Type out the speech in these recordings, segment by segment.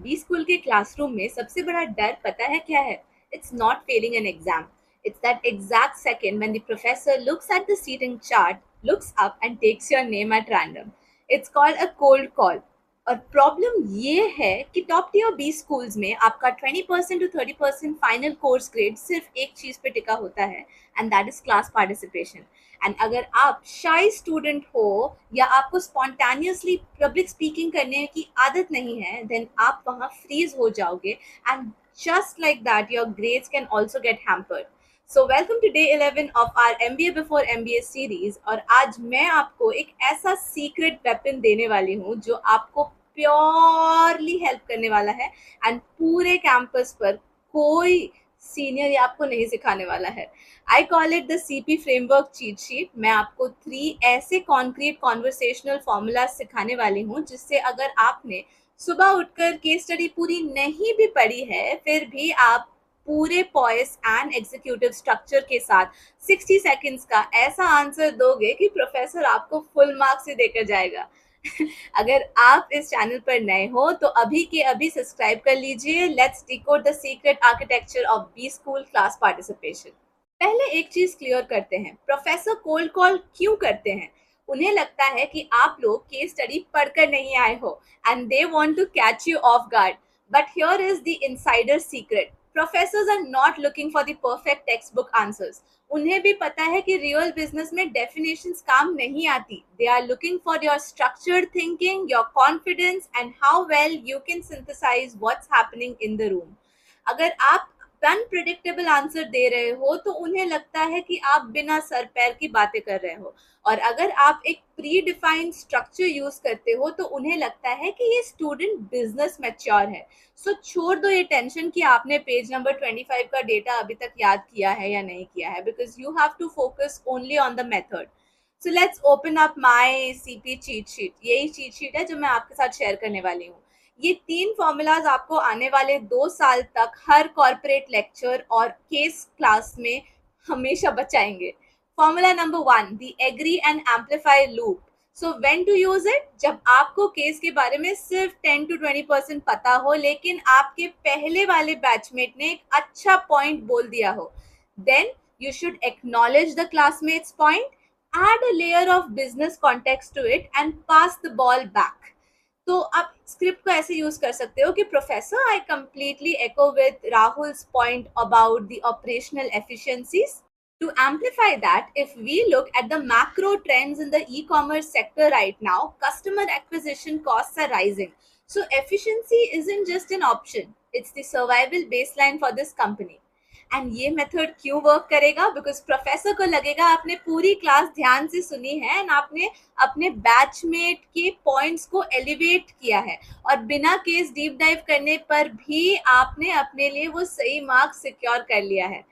B school के classroom में सबसे बड़ा डर पता है क्या है? It's not failing an exam. It's that exact second when the professor looks at the seating chart, looks up, and takes your name at random. It's called a cold call. और problem ये है कि top tier B schools में आपका 20% to 30% final course grade सिर्फ एक चीज पे टिका होता है, and that is class participation. And अगर आप शाई स्टूडेंट हो या आपको स्पॉन्टेनियसली पब्लिक स्पीकिंग करने की आदत नहीं है, देन आप वहाँ फ्रीज हो जाओगे, and just like that your grades can also get hampered. So welcome to day 11 of our MBA before MBA series. और आज मैं आपको एक ऐसा सीक्रेट वेपन देने वाली हूँ जो आपको प्योरली हेल्प करने वाला है, एंड पूरे कैंपस पर कोई सीनियर आपको नहीं सिखाने वाला है. I call it the CP framework cheat sheet. मैं आपको 3 ऐसे कॉन्क्रीट कॉन्वर्सेशनल फॉर्मूला सिखाने वाली हूँ जिससे अगर आपने सुबह उठकर केस स्टडी पूरी नहीं भी पढ़ी है, फिर भी आप पूरे पॉइस एंड एग्जीक्यूटिव स्ट्रक्चर के साथ 60 सेकंड्स का ऐसा आंसर दोगे कि प्रोफेसर आपको फुल मार्क्स ही देकर जाएगा. अगर आप इस चैनल पर नए हो तो अभी के अभी सब्सक्राइब कर लीजिए. Let's decode the secret architecture of B school class participation. पहले एक चीज क्लियर करते हैं, प्रोफेसर कोल्ड कॉल क्यों करते हैं? उन्हें लगता है कि आप लोग केस स्टडी पढ़कर नहीं आए हो, and they want to catch you off guard. But here is the insider secret. Professors are not looking for the perfect textbook answers. उन्हें भी पता है कि रियल बिजनेस में डेफिनेशंस काम नहीं आती. They are looking for your structured thinking, your confidence, and how well you can synthesise what's happening in the room. अगर आप अनप्रिडिक्टेबल आंसर दे रहे हो तो उन्हें लगता है कि आप बिना सर पैर की बातें कर रहे हो, और अगर आप एक प्री डिफाइंड स्ट्रक्चर यूज करते हो तो उन्हें लगता है कि ये स्टूडेंट बिजनेस मैच्योर है. सो छोड़ दो ये टेंशन कि आपने पेज नंबर 25 का डेटा अभी तक याद किया है या नहीं किया है, because you have to focus only on the method. So let's open up my CP cheat sheet. यही चीट शीट है जो मैं आपके साथ शेयर करने वाली हूँ. ये 3 फॉर्मूलाज आपको आने वाले 2 साल तक हर कॉर्पोरेट लेक्चर और केस क्लास में हमेशा बचाएंगे. Formula number 1, the agree and amplify loop. So when to use it? जब आपको केस के बारे में सिर्फ 10 टू 20% पता हो, लेकिन आपके पहले वाले बैचमेट ने एक अच्छा पॉइंट बोल दिया हो. Then you should acknowledge the classmate's point, add a layer of business context to it, and pass the ball back. तो आप स्क्रिप्ट को ऐसे यूज कर सकते हो कि professor, I completely echo with Rahul's point about the operational efficiencies. To amplify that, if we look at the macro trends in the e-commerce sector right now, customer acquisition costs are rising. So efficiency isn't just an option, it's the survival baseline for this company. And ये method क्यों work करेगा? Because professor को लगेगा आपने पूरी class ध्यान से सुनी है, एंड आपने अपने बैचमेट के पॉइंट्स को एलिवेट किया है, और बिना केस डीप डाइव करने पर भी आपने अपने लिए वो सही मार्क्स सिक्योर कर लिया है.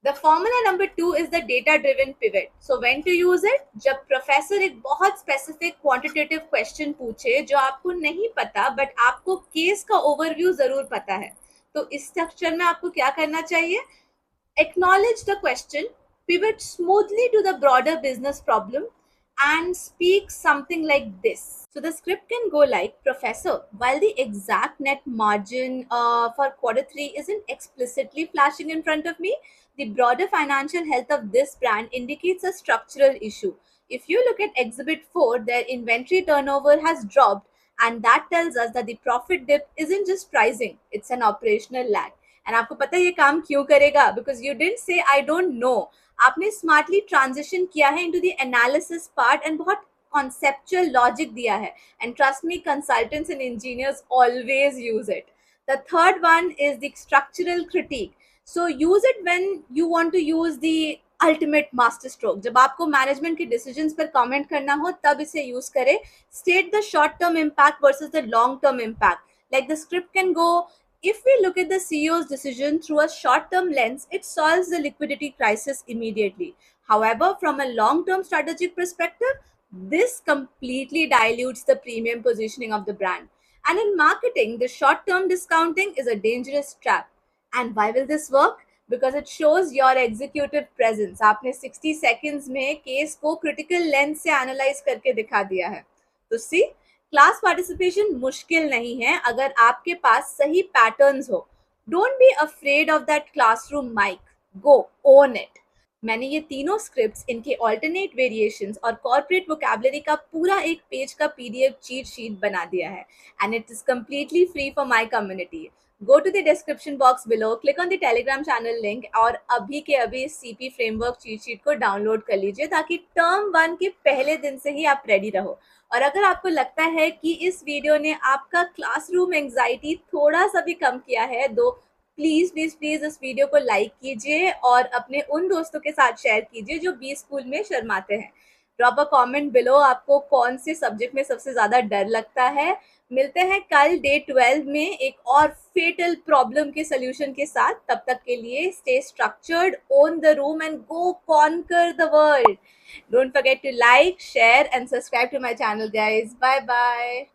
The formula number 2 is the data driven pivot. So when to use it? जब प्रोफेसर एक बहुत स्पेसिफिक क्वांटिटेटिव क्वेश्चन पूछे जो आपको नहीं पता बट आपको केस का ओवरव्यू जरूर पता है, तो इस स्ट्रक्चर में आपको क्या करना चाहिए? Acknowledge the question, pivot smoothly to the broader business problem, and speak something like this. So the script can go like, Professor, while the exact net margin for Q3 isn't explicitly flashing in front of me, the broader financial health of this brand indicates a structural issue. If you look at Exhibit 4, their inventory turnover has dropped, and that tells us that the profit dip isn't just pricing, it's an operational lag. And आपको पता है ये काम क्यों करेगा? Because you didn't say I don't know. आपने smartly transition किया है into the analysis part, and बहुत कॉन्सेप्चुअल लॉजिक दिया है, and trust me, consultants and engineers always use it. The third one is the structural critic. So use it when you want to use the ultimate master stroke. जब आपको management के decisions पर comment करना हो तब इसे use करें. State the short term impact versus the long term impact. Like the script can go, if we look at the CEO's decision through a short-term lens, it solves the liquidity crisis immediately. However, from a long-term strategic perspective, this completely dilutes the premium positioning of the brand. And in marketing, the short-term discounting is a dangerous trap. And why will this work? Because it shows your executive presence. आपने 60 seconds में case को critical lens से analyze करके दिखा दिया है. तो see, class participation मुश्किल नहीं है अगर आपके पास सही पैटर्न्स हो. Don't be afraid of that classroom mic. Go on it. मैंने ये तीनों स्क्रिप्ट्स, इनके ऑल्टरनेट वेरिएशंस और कॉर्पोरेट वोकैबुलरी का पूरा एक पेज का पीडीएफ चीट शीट बना दिया है, and it is completely free for my community. Go to the description box below, click on the Telegram channel link और अभी के अभी इस CP framework cheat sheet को डाउनलोड कर लीजिए ताकि टर्म 1 के पहले दिन से ही आप रेडी रहो. और अगर आपको लगता है कि इस वीडियो ने आपका क्लासरूम एंजाइटी थोड़ा सा भी कम किया है, तो प्लीज प्लीज प्लीज इस वीडियो को लाइक कीजिए और अपने उन दोस्तों के साथ शेयर कीजिए जो बी स्कूल में शर्माते हैं. ड्रॉप अ कमेंट बिलो आपको कौन से सब्जेक्ट में सबसे ज्यादा डर लगता है. मिलते हैं कल डे 12 में एक और फेटल प्रॉब्लम के सोल्यूशन के साथ. तब तक के लिए stay structured, own the room and go conquer the world. Don't forget to like, share and subscribe to my channel, guys. Bye bye.